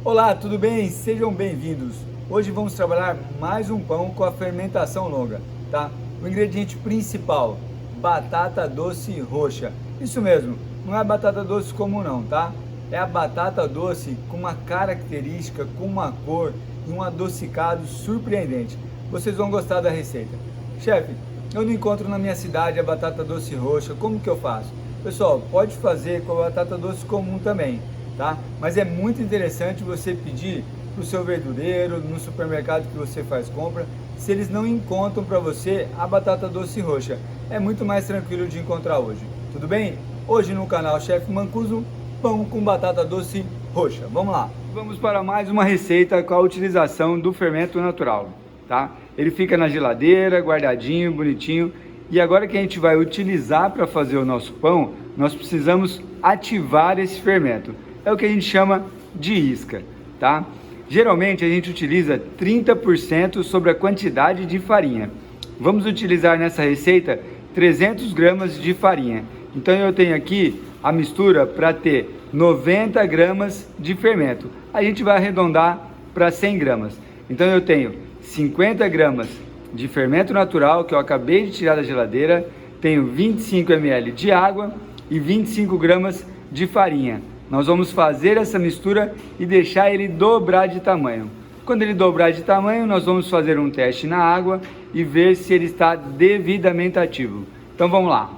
Olá, tudo bem? Sejam bem-vindos. Hoje vamos trabalhar mais um pão com a fermentação longa, tá? O ingrediente principal, batata doce roxa. Isso mesmo, não é batata doce comum não, tá? É a batata doce com uma característica, com uma cor e um adocicado surpreendente. Vocês vão gostar da receita. Chefe, eu não encontro na minha cidade a batata doce roxa, como que eu faço? Pessoal, pode fazer com a batata doce comum também, tá? Mas é muito interessante você pedir para o seu verdureiro, no supermercado que você faz compra, se eles não encontram para você a batata doce roxa. É muito mais tranquilo de encontrar hoje, tudo bem? Hoje no canal Chefe Mancuso, pão com batata doce roxa. Vamos lá. Vamos para mais uma receita com a utilização do fermento natural, tá? Ele fica na geladeira, guardadinho, bonitinho. E agora que a gente vai utilizar para fazer o nosso pão, nós precisamos ativar esse fermento. É o que a gente chama de isca, tá? Geralmente a gente utiliza 30% sobre a quantidade de farinha. Vamos utilizar nessa receita 300 gramas de farinha. Então eu tenho aqui a mistura para ter 90 gramas de fermento. A gente vai arredondar para 100 gramas. Então eu tenho 50 gramas de fermento natural que eu acabei de tirar da geladeira, tenho 25 ml de água e 25 gramas de farinha. Nós vamos fazer essa mistura e deixar ele dobrar de tamanho. Quando ele dobrar de tamanho, nós vamos fazer um teste na água e ver se ele está devidamente ativo. Então vamos lá.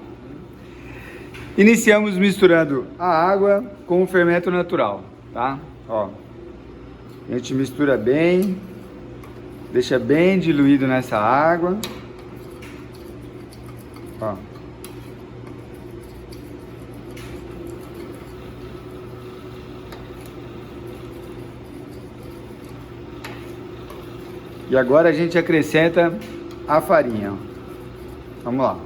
Iniciamos misturando a água com o fermento natural, tá? Ó, a gente mistura bem, deixa bem diluído nessa água. Ó. E agora a gente acrescenta a farinha. Vamos lá.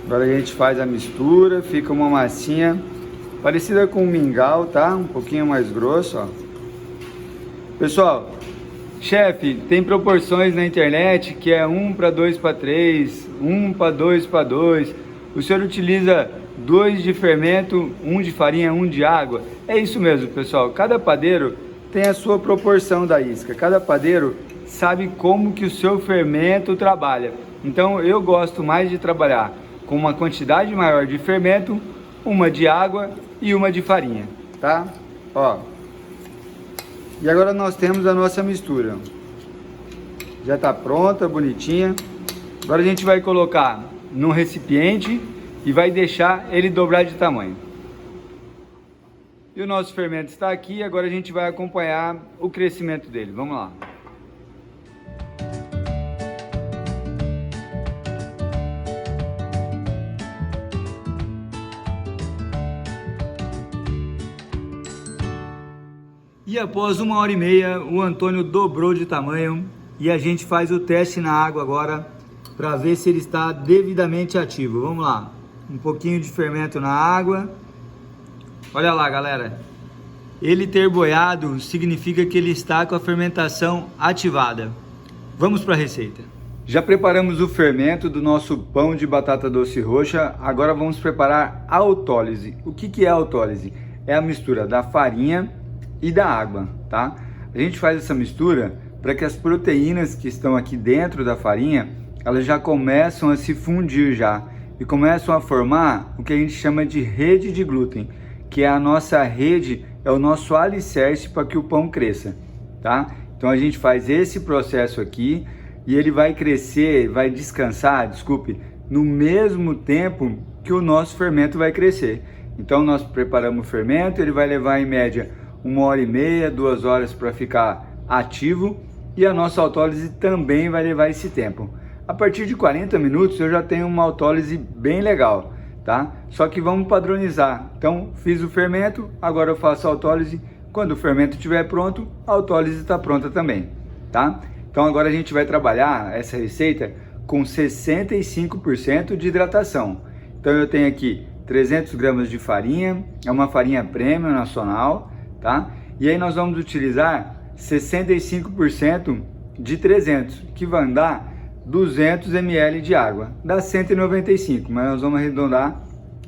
Agora a gente faz a mistura, fica uma massinha parecida com um mingau, tá? Um pouquinho mais grosso, ó. Pessoal, chefe, tem proporções na internet que é 1 para 2 para 3, 1 para 2 para 2. O senhor utiliza 2 de fermento, 1 de farinha, 1 de água. É isso mesmo, pessoal. Cada padeiro tem a sua proporção da isca. Cada padeiro sabe como que o seu fermento trabalha. Então eu gosto mais de trabalhar com uma quantidade maior de fermento, uma de água e uma de farinha, tá? Ó. E agora nós temos a nossa mistura. Já está pronta, bonitinha. Agora a gente vai colocar num recipiente e vai deixar ele dobrar de tamanho. E o nosso fermento está aqui, agora a gente vai acompanhar o crescimento dele. Vamos lá. E após 1h30, o Antônio dobrou de tamanho e a gente faz o teste na água agora para ver se ele está devidamente ativo. Vamos lá, um pouquinho de fermento na água. Olha lá, galera, ele ter boiado significa que ele está com a fermentação ativada. Vamos para a receita. Já preparamos o fermento do nosso pão de batata doce roxa, agora vamos preparar a autólise. O que é a autólise? É a mistura da farinha e da água, tá? A gente faz essa mistura para que as proteínas que estão aqui dentro da farinha, elas já começam a se fundir já e começam a formar o que a gente chama de rede de glúten, que é a nossa rede, é o nosso alicerce para que o pão cresça, tá? Então a gente faz esse processo aqui e ele vai crescer, vai descansar, desculpe, no mesmo tempo que o nosso fermento vai crescer. Então nós preparamos o fermento, ele vai levar em média 1h30, 2 horas para ficar ativo e a nossa autólise também vai levar esse tempo. A partir de 40 minutos eu já tenho uma autólise bem legal, tá? Só que vamos padronizar. Então fiz o fermento, agora eu faço a autólise. Quando o fermento estiver pronto, a autólise está pronta também, tá? Então agora a gente vai trabalhar essa receita com 65% de hidratação. Então eu tenho aqui 300 gramas de farinha, é uma farinha premium nacional, tá? E aí nós vamos utilizar 65% de 300, que vai dar 200 ml de água. Dá 195, mas nós vamos arredondar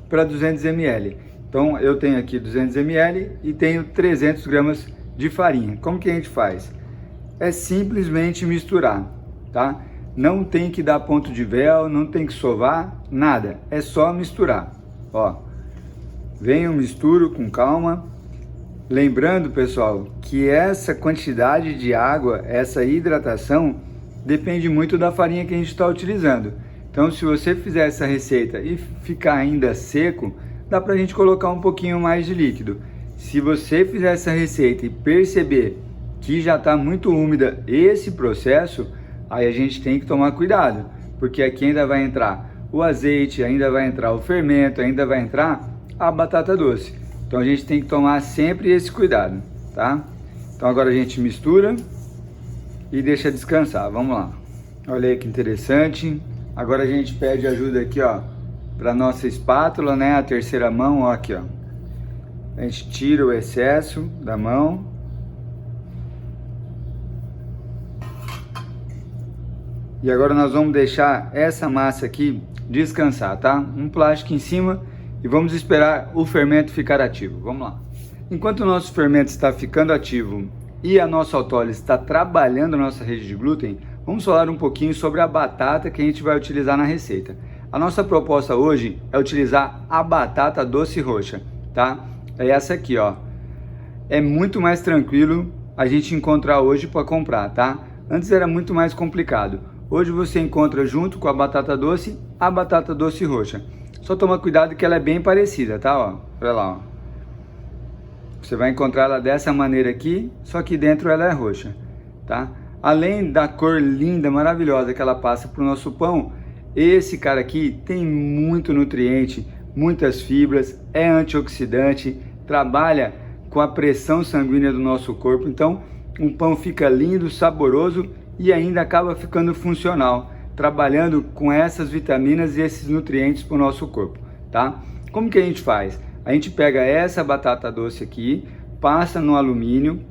para 200 ml. Então eu tenho aqui 200 ml e tenho 300 gramas de farinha. Como que a gente faz? É simplesmente misturar, tá? Não tem que dar ponto de véu, não tem que sovar, nada. É só misturar, ó. Venho, misturo com calma. Lembrando, pessoal, que essa quantidade de água, essa hidratação, depende muito da farinha que a gente está utilizando. Então, se você fizer essa receita e ficar ainda seco, dá para a gente colocar um pouquinho mais de líquido. Se você fizer essa receita e perceber que já está muito úmida esse processo, aí a gente tem que tomar cuidado, porque aqui ainda vai entrar o azeite, ainda vai entrar o fermento, ainda vai entrar a batata doce. Então a gente tem que tomar sempre esse cuidado, tá? Então agora a gente mistura e deixa descansar. Vamos lá. Olha aí que interessante. Agora a gente pede ajuda aqui, ó, para nossa espátula, né? A terceira mão, ó, aqui, ó. A gente tira o excesso da mão. E agora nós vamos deixar essa massa aqui descansar, tá? Um plástico em cima e vamos esperar o fermento ficar ativo. Vamos lá. Enquanto o nosso fermento está ficando ativo e a nossa autólise está trabalhando a nossa rede de glúten, vamos falar um pouquinho sobre a batata que a gente vai utilizar na receita. A nossa proposta hoje é utilizar a batata doce roxa, tá? É essa aqui, ó. É muito mais tranquilo a gente encontrar hoje para comprar, tá? Antes era muito mais complicado. Hoje você encontra junto com a batata doce roxa. Só toma cuidado que ela é bem parecida, tá? Ó, olha lá, ó. Você vai encontrar ela dessa maneira aqui, só que dentro ela é roxa, tá? Além da cor linda, maravilhosa que ela passa para o nosso pão, esse cara aqui tem muito nutriente, muitas fibras, é antioxidante, trabalha com a pressão sanguínea do nosso corpo. Então, um pão fica lindo, saboroso e ainda acaba ficando funcional, trabalhando com essas vitaminas e esses nutrientes para o nosso corpo, tá? Como que a gente faz? A gente pega essa batata doce aqui, passa no alumínio,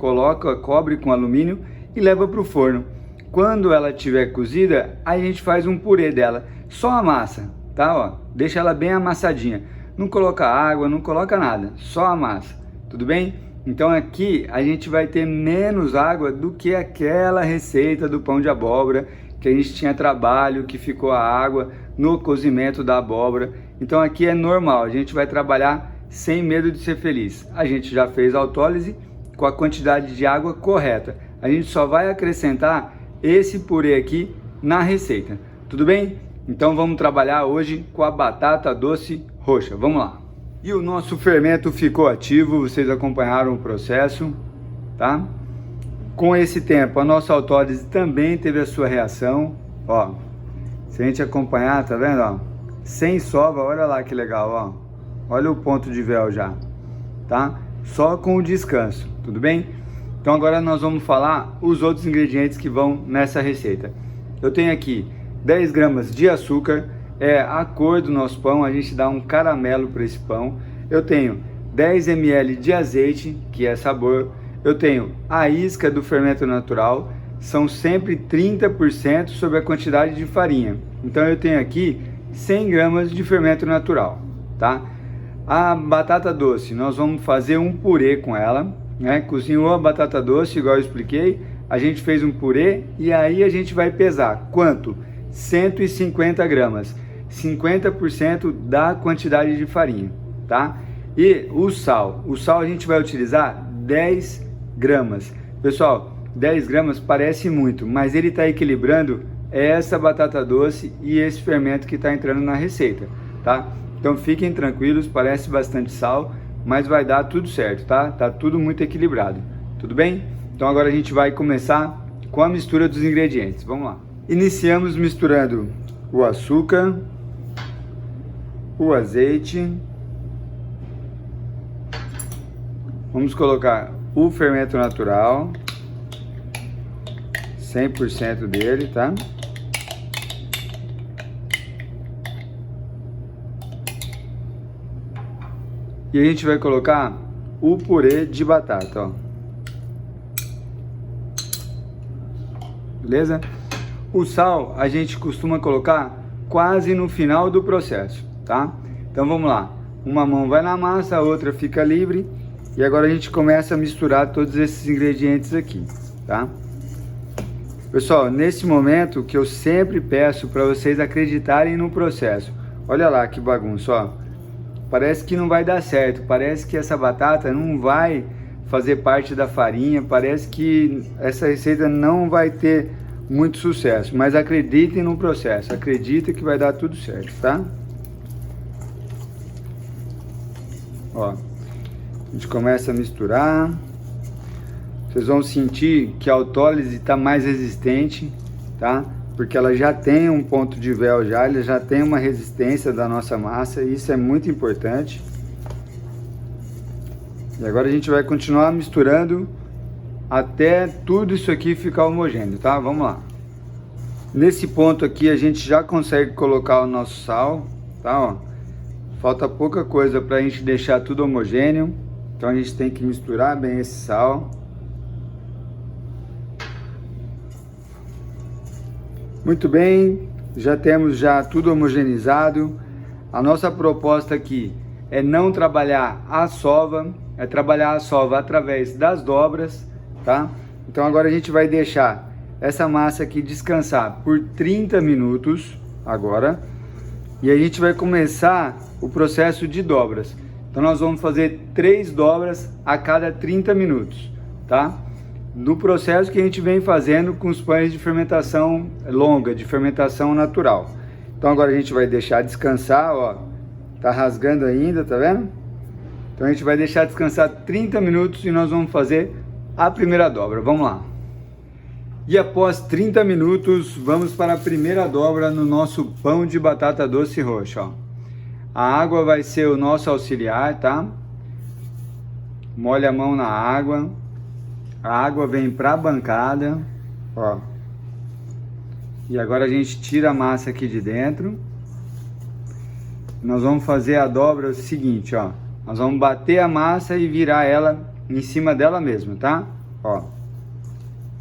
cobre com alumínio e leva para o forno. Quando ela estiver cozida, aí a gente faz um purê dela, só a massa, tá? Ó, deixa ela bem amassadinha, não coloca água, não coloca nada, só a massa, tudo bem? Então aqui a gente vai ter menos água do que aquela receita do pão de abóbora, que a gente tinha trabalho, que ficou a água no cozimento da abóbora. Então aqui é normal, a gente vai trabalhar sem medo de ser feliz. A gente já fez a autólise com a quantidade de água correta. A gente só vai acrescentar esse purê aqui na receita, tudo bem? Então vamos trabalhar hoje com a batata doce roxa, vamos lá. E o nosso fermento ficou ativo, vocês acompanharam o processo, tá? Com esse tempo, a nossa autólise também teve a sua reação, ó. Se a gente acompanhar, tá vendo, ó? Sem sova, olha lá que legal, ó. Olha o ponto de véu já, tá? Só com o descanso, tudo bem? Então agora nós vamos falar os outros ingredientes que vão nessa receita. Eu tenho aqui 10 gramas de açúcar, é a cor do nosso pão, a gente dá um caramelo para esse pão. Eu tenho 10 ml de azeite, que é sabor. Eu tenho a isca do fermento natural, são sempre 30% sobre a quantidade de farinha. Então eu tenho aqui 100 gramas de fermento natural, tá? A batata doce, nós vamos fazer um purê com ela, né? Cozinhou a batata doce, igual eu expliquei, a gente fez um purê e aí a gente vai pesar quanto? 150 gramas, 50% da quantidade de farinha, tá? E o sal a gente vai utilizar 10 gramas. Pessoal, 10 gramas parece muito, mas ele está equilibrando essa batata doce e esse fermento que está entrando na receita, tá? Então fiquem tranquilos, parece bastante sal, mas vai dar tudo certo, tá? Tá tudo muito equilibrado, tudo bem? Então agora a gente vai começar com a mistura dos ingredientes, vamos lá. Iniciamos misturando o açúcar, o azeite, vamos colocar o fermento natural, 100% dele, tá? E a gente vai colocar o purê de batata, ó. beleza? O sal a gente costuma colocar quase no final do processo, tá? Então vamos lá, uma mão vai na massa, a outra fica livre, e agora a gente começa a misturar todos esses ingredientes aqui, tá? Pessoal, nesse momento que eu sempre peço para vocês acreditarem no processo. Olha lá que bagunça, ó. Parece que não vai dar certo, parece que essa batata não vai fazer parte da farinha, parece que essa receita não vai ter muito sucesso, mas acreditem no processo, acreditem que vai dar tudo certo, tá? Ó, a gente começa a misturar. Vocês vão sentir que a autólise está mais resistente, tá? Porque ela já tem um ponto de véu já, ela já tem uma resistência da nossa massa, e isso é muito importante. E agora a gente vai continuar misturando até tudo isso aqui ficar homogêneo, tá? Vamos lá. Nesse ponto aqui a gente já consegue colocar o nosso sal, tá? Ó, falta pouca coisa para a gente deixar tudo homogêneo, então a gente tem que misturar bem esse sal. Muito bem, já temos tudo homogeneizado. A nossa proposta aqui é não trabalhar a sova, é trabalhar a sova através das dobras, tá? Então agora a gente vai deixar essa massa aqui descansar por 30 minutos agora, e a gente vai começar o processo de dobras. Então nós vamos fazer 3 dobras a cada 30 minutos, tá? No processo que a gente vem fazendo com os pães de fermentação longa, de fermentação natural. Então agora a gente vai deixar descansar, ó, tá rasgando ainda, tá vendo? Então a gente vai deixar descansar 30 minutos e nós vamos fazer a primeira dobra, vamos lá. E após 30 minutos, vamos para a primeira dobra no nosso pão de batata doce roxa, ó. A água vai ser o nosso auxiliar, tá? Molha a mão na água. A água vem para a bancada, ó. E agora a gente tira a massa aqui de dentro. Nós vamos fazer a dobra seguinte, ó. Nós vamos bater a massa e virar ela em cima dela mesma, tá? Ó.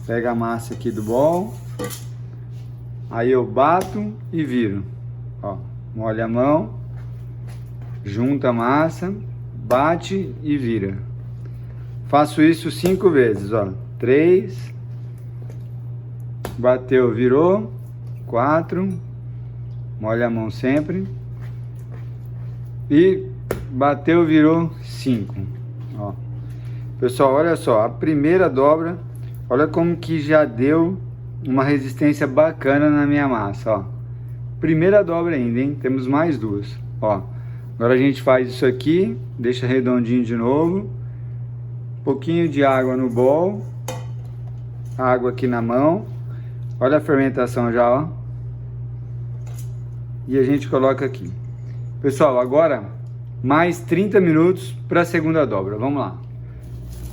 Pega a massa aqui do bol. Aí eu bato e viro. Ó. Molha a mão. Junta a massa. Bate e vira. Faço isso 5 vezes, ó. 3, bateu, virou. 4, molha a mão sempre. E bateu, virou. 5, ó. Pessoal, olha só, a primeira dobra, olha como que já deu uma resistência bacana na minha massa, ó. Primeira dobra ainda, hein? Temos mais 2, ó. Agora a gente faz isso aqui, deixa redondinho de novo. Pouquinho de água no bol, água aqui na mão, olha a fermentação já, ó, e a gente coloca aqui. Pessoal, agora mais 30 minutos para a segunda dobra, vamos lá.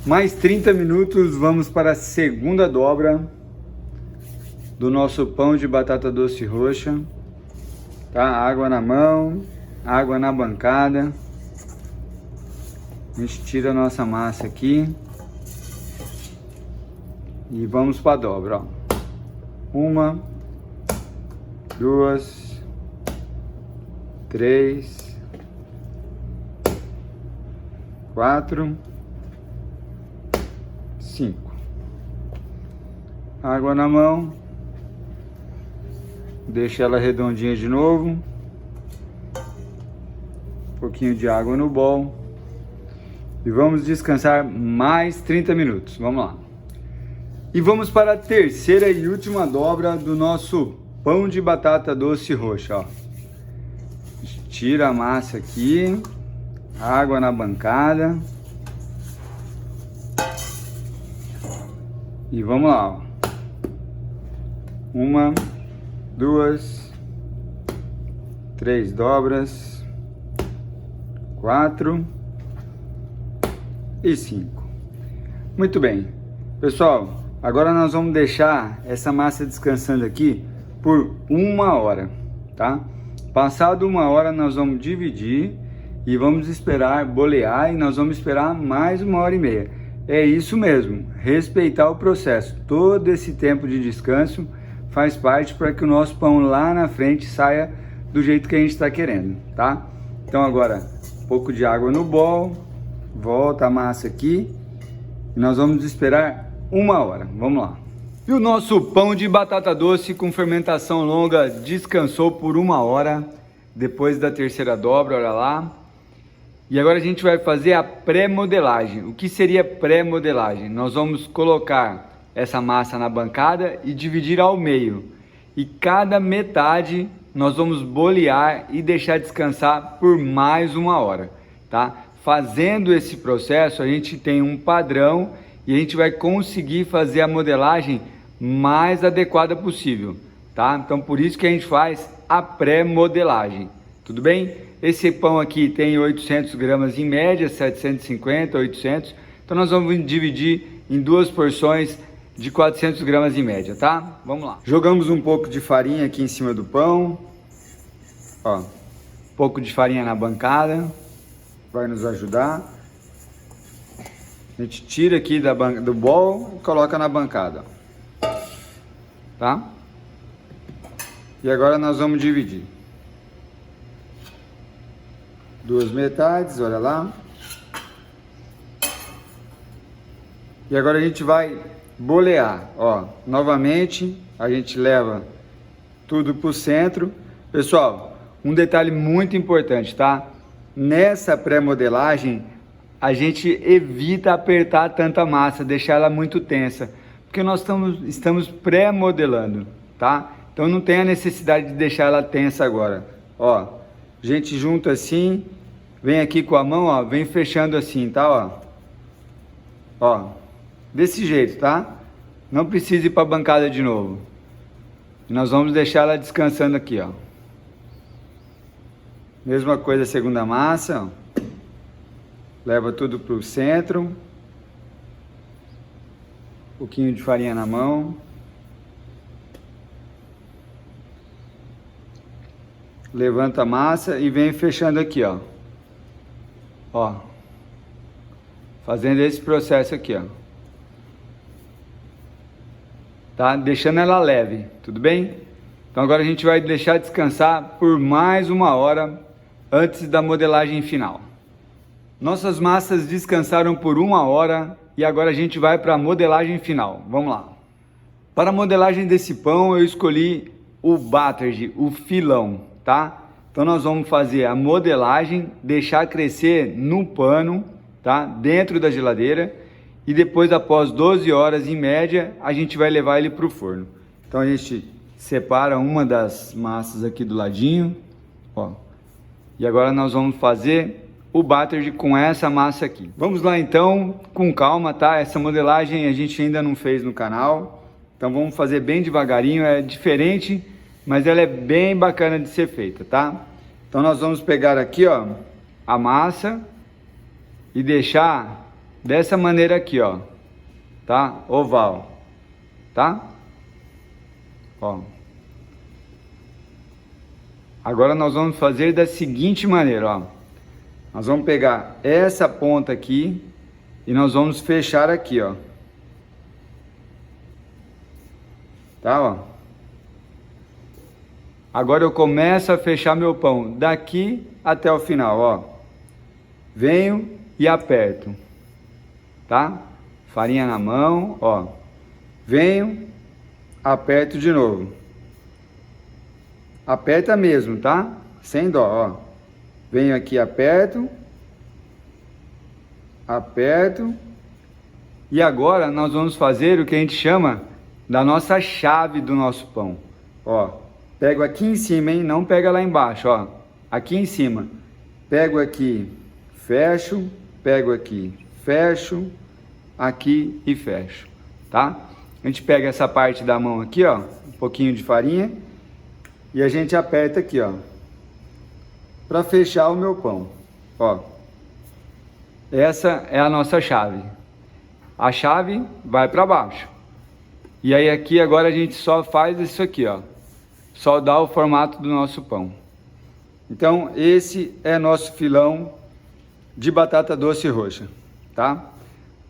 Mais 30 minutos, vamos para a segunda dobra do nosso pão de batata doce roxa, tá? Água na mão, água na bancada. A gente tira a nossa massa aqui e vamos para a dobra, ó. 1, 2, 3, 4, 5. Água na mão, deixa ela redondinha de novo. Um pouquinho de água no bol. E vamos descansar mais 30 minutos. Vamos lá. E vamos para a terceira e última dobra do nosso pão de batata doce roxa, ó. Tira a massa aqui. Água na bancada. E vamos lá, ó. 1, 2, 3 dobras. 4 e 5. Muito bem, pessoal, agora nós vamos deixar essa massa descansando aqui por 1 hora, tá? Passado 1 hora nós vamos dividir e vamos esperar bolear, e nós vamos esperar mais 1 hora e meia. é isso mesmo, respeitar o processo. Todo esse tempo de descanso faz parte para que o nosso pão lá na frente saia do jeito que a gente está querendo, tá? Então agora, um pouco de água no bol, volta a massa aqui e nós vamos esperar 1 hora, vamos lá. E o nosso pão de batata doce com fermentação longa descansou por 1 hora, depois da terceira dobra, olha lá. E agora a gente vai fazer a pré-modelagem. O que seria pré-modelagem? Nós vamos colocar essa massa na bancada e dividir ao meio. E cada metade nós vamos bolear e deixar descansar por mais 1 hora, tá? Fazendo esse processo, a gente tem um padrão e a gente vai conseguir fazer a modelagem mais adequada possível, tá? Então por isso que a gente faz a pré-modelagem, tudo bem? Esse pão aqui tem 800 gramas em média, 750, 800. Então nós vamos dividir em 2 porções de 400 gramas em média, tá? Vamos lá. Jogamos um pouco de farinha aqui em cima do pão. Ó, um pouco de farinha na bancada. Vai nos ajudar. A gente tira aqui do bol e coloca na bancada. Tá? E agora nós vamos dividir. 2 metades, olha lá. E agora a gente vai bolear, ó. Novamente, a gente leva tudo pro centro. Pessoal, um detalhe muito importante, tá? Nessa pré-modelagem, a gente evita apertar tanta massa, deixar ela muito tensa, porque nós estamos pré-modelando, tá? Então não tem a necessidade de deixar ela tensa agora, ó. A gente junta assim, vem aqui com a mão, ó, vem fechando assim, tá, ó. Ó, desse jeito, tá? Não precisa ir para a bancada de novo. Nós vamos deixar ela descansando aqui, ó. Mesma coisa a segunda massa, ó. Leva tudo pro centro. Um pouquinho de farinha na mão. Levanta a massa e vem fechando aqui, ó. Ó. Fazendo esse processo aqui, ó. Tá? Deixando ela leve, tudo bem? Então agora a gente vai deixar descansar por mais 1 hora antes da modelagem final. Nossas massas descansaram por 1 hora e agora a gente vai para a modelagem final. Vamos lá. Para a modelagem desse pão eu escolhi o Batterje, o filão, tá? Então nós vamos fazer a modelagem, deixar crescer no pano, tá? Dentro da geladeira e depois, após 12 horas em média, a gente vai levar ele para o forno. Então a gente separa uma das massas aqui do ladinho, ó. E agora nós vamos fazer o Batterje com essa massa aqui. Vamos lá então, com calma, tá? Essa modelagem a gente ainda não fez no canal, então vamos fazer bem devagarinho, é diferente, mas ela é bem bacana de ser feita, tá? Então nós vamos pegar aqui, ó, a massa e deixar dessa maneira aqui, ó, tá? Oval, tá? Ó. Agora nós vamos fazer da seguinte maneira, ó. Nós vamos pegar essa ponta aqui e nós vamos fechar aqui, ó. Tá, ó. Agora eu começo a fechar meu pão daqui até o final, ó. Venho e aperto, tá? Farinha na mão, ó. Venho, aperto de novo. Aperta mesmo, tá? Sem dó, ó. Venho aqui, aperto. Aperto. E agora nós vamos fazer o que a gente chama da nossa chave do nosso pão. Ó, pego aqui em cima, hein? Não pega lá embaixo, ó. Aqui em cima. Pego aqui, fecho. Pego aqui, fecho. Aqui e fecho, tá? A gente pega essa parte da mão aqui, ó. Um pouquinho de farinha. E a gente aperta aqui, ó. Para fechar o meu pão, ó. Essa é a nossa chave. A chave vai para baixo. E aí aqui agora a gente só faz isso aqui, ó. Só dá o formato do nosso pão. Então esse é nosso filão de batata doce roxa, tá?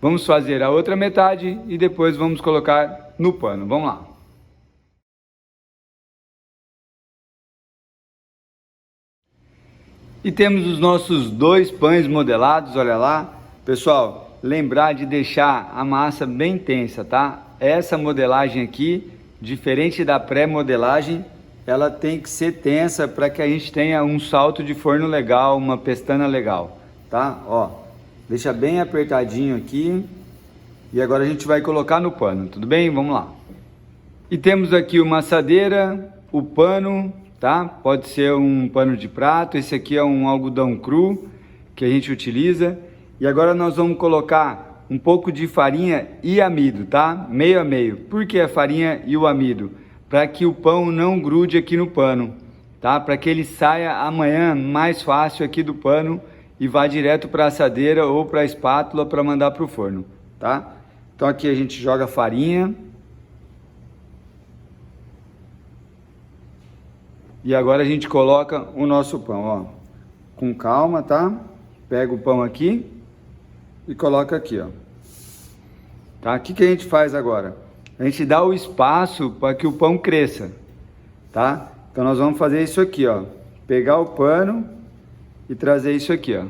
Vamos fazer a outra metade e depois vamos colocar no pano. Vamos lá. E temos os nossos 2 pães modelados, olha lá. Pessoal, lembrar de deixar a massa bem tensa, tá? Essa modelagem aqui, diferente da pré-modelagem, ela tem que ser tensa para que a gente tenha um salto de forno legal, uma pestana legal, tá? Ó, deixa bem apertadinho aqui. E agora a gente vai colocar no pano, tudo bem? Vamos lá. E temos aqui uma assadeira, o pano, tá? Pode ser um pano de prato, esse aqui é um algodão cru que a gente utiliza. E agora nós vamos colocar um pouco de farinha e amido, tá? Meio a meio. Por que a farinha e o amido? Para que o pão não grude aqui no pano, tá? Para que ele saia amanhã mais fácil aqui do pano e vá direto para a assadeira ou para a espátula para mandar para o forno, tá? Então aqui a gente joga farinha. E agora a gente coloca o nosso pão, ó. Com calma, tá? Pega o pão aqui e coloca aqui, ó. Tá? O que a gente faz agora? A gente dá o espaço para que o pão cresça, tá? Então nós vamos fazer isso aqui, ó. Pegar o pano e trazer isso aqui, ó.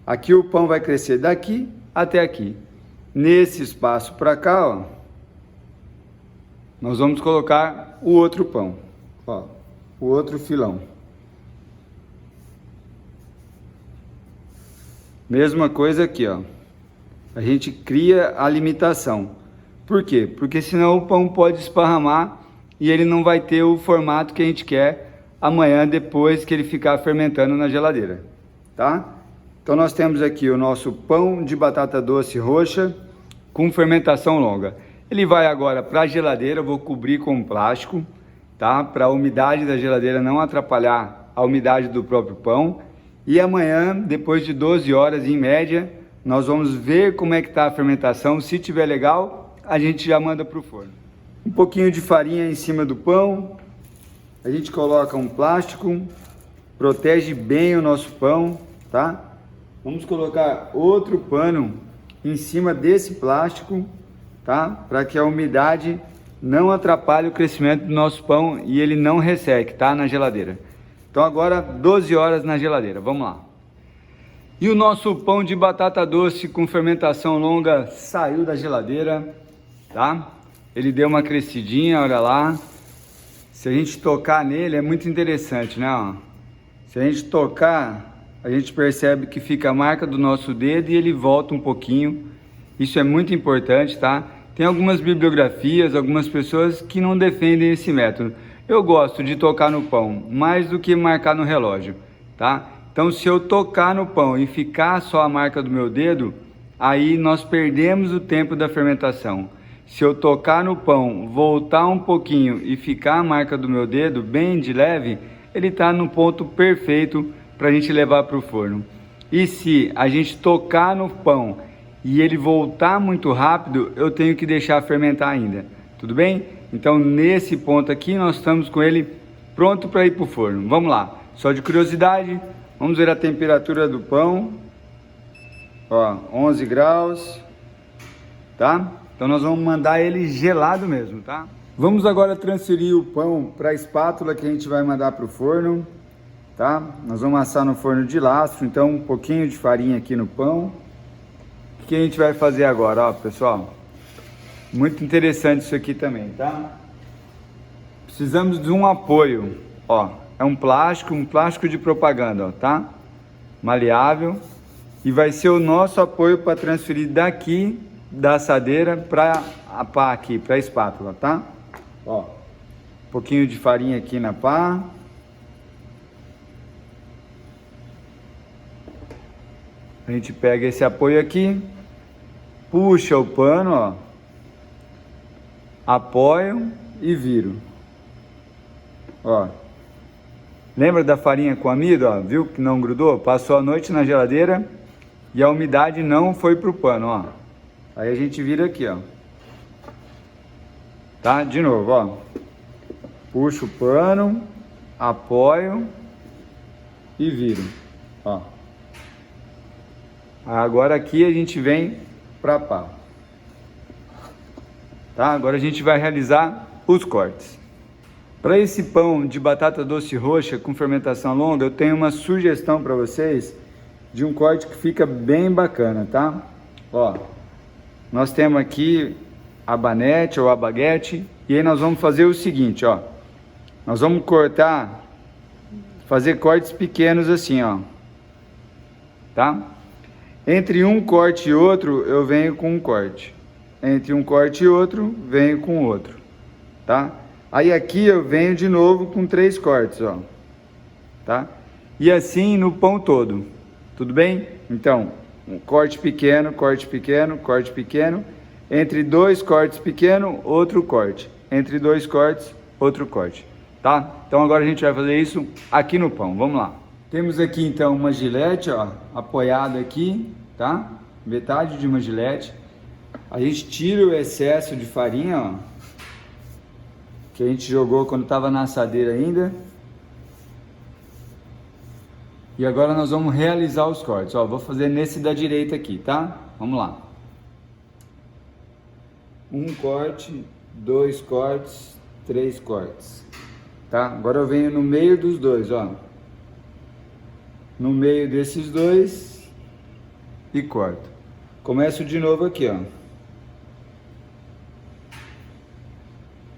Aqui o pão vai crescer daqui até aqui. Nesse espaço para cá, ó, nós vamos colocar o outro pão, ó, o outro filão. Mesma coisa aqui, ó. A gente cria a limitação. Por quê? Porque senão o pão pode esparramar e ele não vai ter o formato que a gente quer amanhã, depois que ele ficar fermentando na geladeira, tá? Então nós temos aqui o nosso pão de batata doce roxa com fermentação longa. Ele vai agora para a geladeira, eu vou cobrir com plástico, tá? Para a umidade da geladeira não atrapalhar a umidade do próprio pão. E amanhã, depois de 12 horas em média, nós vamos ver como é que está a fermentação. Se tiver legal, a gente já manda para o forno. Um pouquinho de farinha em cima do pão. A gente coloca um plástico, protege bem o nosso pão, tá? Vamos colocar outro pano em cima desse plástico, tá? Para que a umidade não atrapalhe o crescimento do nosso pão e ele não resseque, tá? Na geladeira. Então agora 12 horas na geladeira, vamos lá. E o nosso pão de batata doce com fermentação longa saiu da geladeira, tá? Ele deu uma crescidinha, olha lá. Se a gente tocar nele é muito interessante, né? Ó. Se a gente tocar, a gente percebe que fica a marca do nosso dedo e ele volta um pouquinho. Isso é muito importante, tá? Tem algumas bibliografias, algumas pessoas que não defendem esse método. Eu gosto de tocar no pão, mais do que marcar no relógio, tá? Então, se eu tocar no pão e ficar só a marca do meu dedo, aí nós perdemos o tempo da fermentação. Se eu tocar no pão, voltar um pouquinho e ficar a marca do meu dedo, bem de leve, ele está no ponto perfeito para a gente levar para o forno. E se a gente tocar no pão e ele voltar muito rápido, eu tenho que deixar fermentar ainda, tudo bem? Então nesse ponto aqui nós estamos com ele pronto para ir para o forno. Vamos lá, só de curiosidade, vamos ver a temperatura do pão, ó, 11 graus, tá? Então nós vamos mandar ele gelado mesmo, tá? Vamos agora transferir o pão para a espátula que a gente vai mandar para o forno, tá? Nós vamos assar no forno de lastro, então um pouquinho de farinha aqui no pão. O que a gente vai fazer agora, ó, pessoal? Muito interessante isso aqui também, tá? Precisamos de um apoio, ó. É um plástico de propaganda, ó, tá? Maleável. E vai ser o nosso apoio para transferir daqui da assadeira para a pá aqui, para a espátula, tá? Ó, um pouquinho de farinha aqui na pá. A gente pega esse apoio aqui, puxa o pano, ó, apoio e viro. Ó, lembra da farinha com amido, ó? Viu que não grudou? Passou a noite na geladeira e a umidade não foi pro pano, ó. Aí a gente vira aqui, ó. Tá? De novo, ó. Puxo o pano, apoio e viro, ó. Agora aqui a gente vem para pá. Tá? Agora a gente vai realizar os cortes. Para esse pão de batata doce roxa com fermentação longa, eu tenho uma sugestão para vocês de um corte que fica bem bacana, tá? Ó, nós temos aqui a banete ou a baguete, e aí nós vamos fazer o seguinte, ó. Nós vamos cortar, fazer cortes pequenos assim, ó. Tá? Entre um corte e outro, eu venho com um corte. Entre um corte e outro, venho com outro, tá? Aí aqui eu venho de novo com 3 cortes, ó, tá? E assim no pão todo, tudo bem? Então, um corte pequeno, corte pequeno, corte pequeno. Entre 2 cortes pequenos, outro corte. Entre 2 cortes, outro corte, tá? Então agora a gente vai fazer isso aqui no pão, vamos lá. Temos aqui então uma gilete, ó, apoiada aqui, tá? Metade de uma gilete. A gente tira o excesso de farinha, ó, que a gente jogou quando estava na assadeira ainda. E agora nós vamos realizar os cortes. Ó, vou fazer nesse da direita aqui, tá? Vamos lá. 1 corte, 2 cortes, 3 cortes, tá? Agora eu venho no meio dos dois, ó. No meio desses dois e corto. Começo de novo aqui, ó.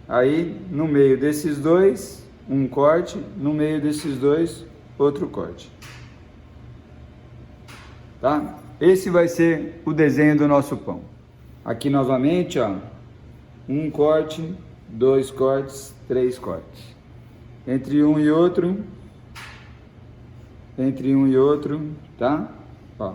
Aí, no meio desses dois, um corte, no meio desses dois, outro corte. Tá? Esse vai ser o desenho do nosso pão. Aqui novamente, ó, 1 corte, 2 cortes, 3 cortes. Entre um e outro, tá? Ó.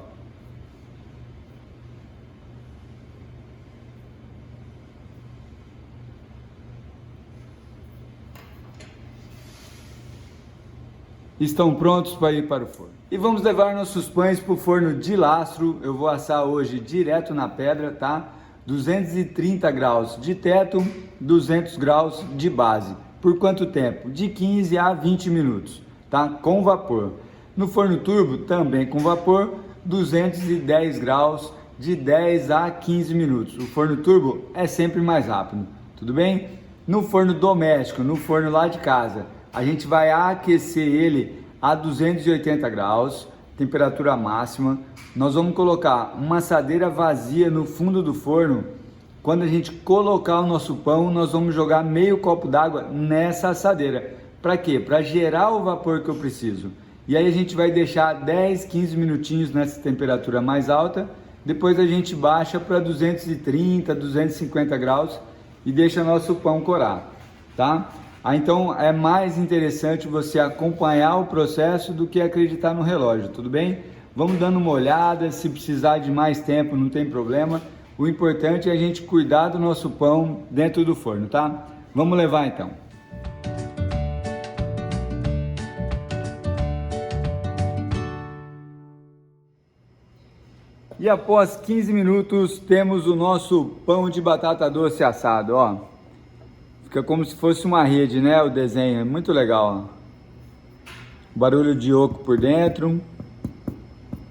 Estão prontos para ir para o forno. E vamos levar nossos pães para o forno de lastro. Eu vou assar hoje direto na pedra, tá? 230 graus de teto, 200 graus de base. Por quanto tempo? De 15 a 20 minutos, tá? Com vapor. No forno turbo, também com vapor, 210 graus, de 10 a 15 minutos. O forno turbo é sempre mais rápido, tudo bem? No forno doméstico, no forno lá de casa, a gente vai aquecer ele a 280 graus, temperatura máxima. Nós vamos colocar uma assadeira vazia no fundo do forno. Quando a gente colocar o nosso pão, nós vamos jogar meio copo d'água nessa assadeira. Para quê? Para gerar o vapor que eu preciso. E aí a gente vai deixar 10, 15 minutinhos nessa temperatura mais alta. Depois a gente baixa para 230, 250 graus e deixa nosso pão corar, tá? Então é mais interessante você acompanhar o processo do que acreditar no relógio, tudo bem? Vamos dando uma olhada, se precisar de mais tempo não tem problema. O importante é a gente cuidar do nosso pão dentro do forno, tá? Vamos levar então. E após 15 minutos temos o nosso pão de batata doce assado, ó. Fica como se fosse uma rede, né? O desenho é muito legal, ó. Barulho de oco por dentro.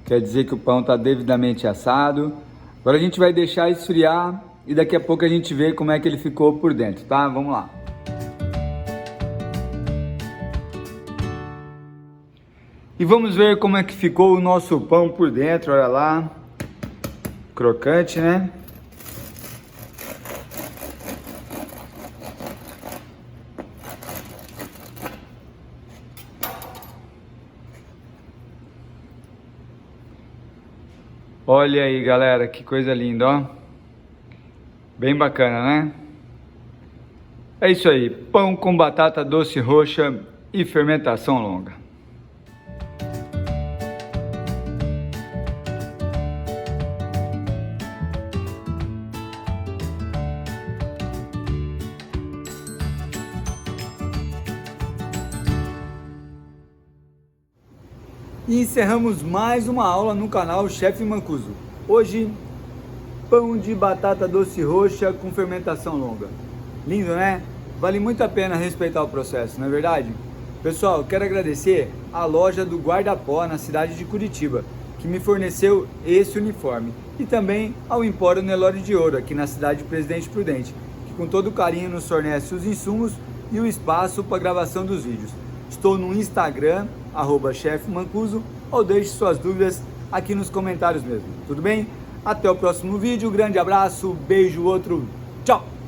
Quer dizer que o pão está devidamente assado. Agora a gente vai deixar esfriar e daqui a pouco a gente vê como é que ele ficou por dentro, tá? Vamos lá. E vamos ver como é que ficou o nosso pão por dentro, olha lá. Crocante, né? Olha aí, galera, que coisa linda, ó. Bem bacana, né? É isso aí, pão com batata doce roxa e fermentação longa. E encerramos mais uma aula no canal Chef Mancuso. Hoje, pão de batata doce roxa com fermentação longa. Lindo, né? Vale muito a pena respeitar o processo, não é verdade? Pessoal, quero agradecer a loja do Guardapó na cidade de Curitiba. que me forneceu esse uniforme, e também ao Empório Nelore de Ouro, aqui na cidade de Presidente Prudente, que com todo carinho nos fornece os insumos e o espaço para a gravação dos vídeos. Estou no Instagram, @chefmancuso, ou deixe suas dúvidas aqui nos comentários mesmo, tudo bem? Até o próximo vídeo, grande abraço, beijo, outro, tchau!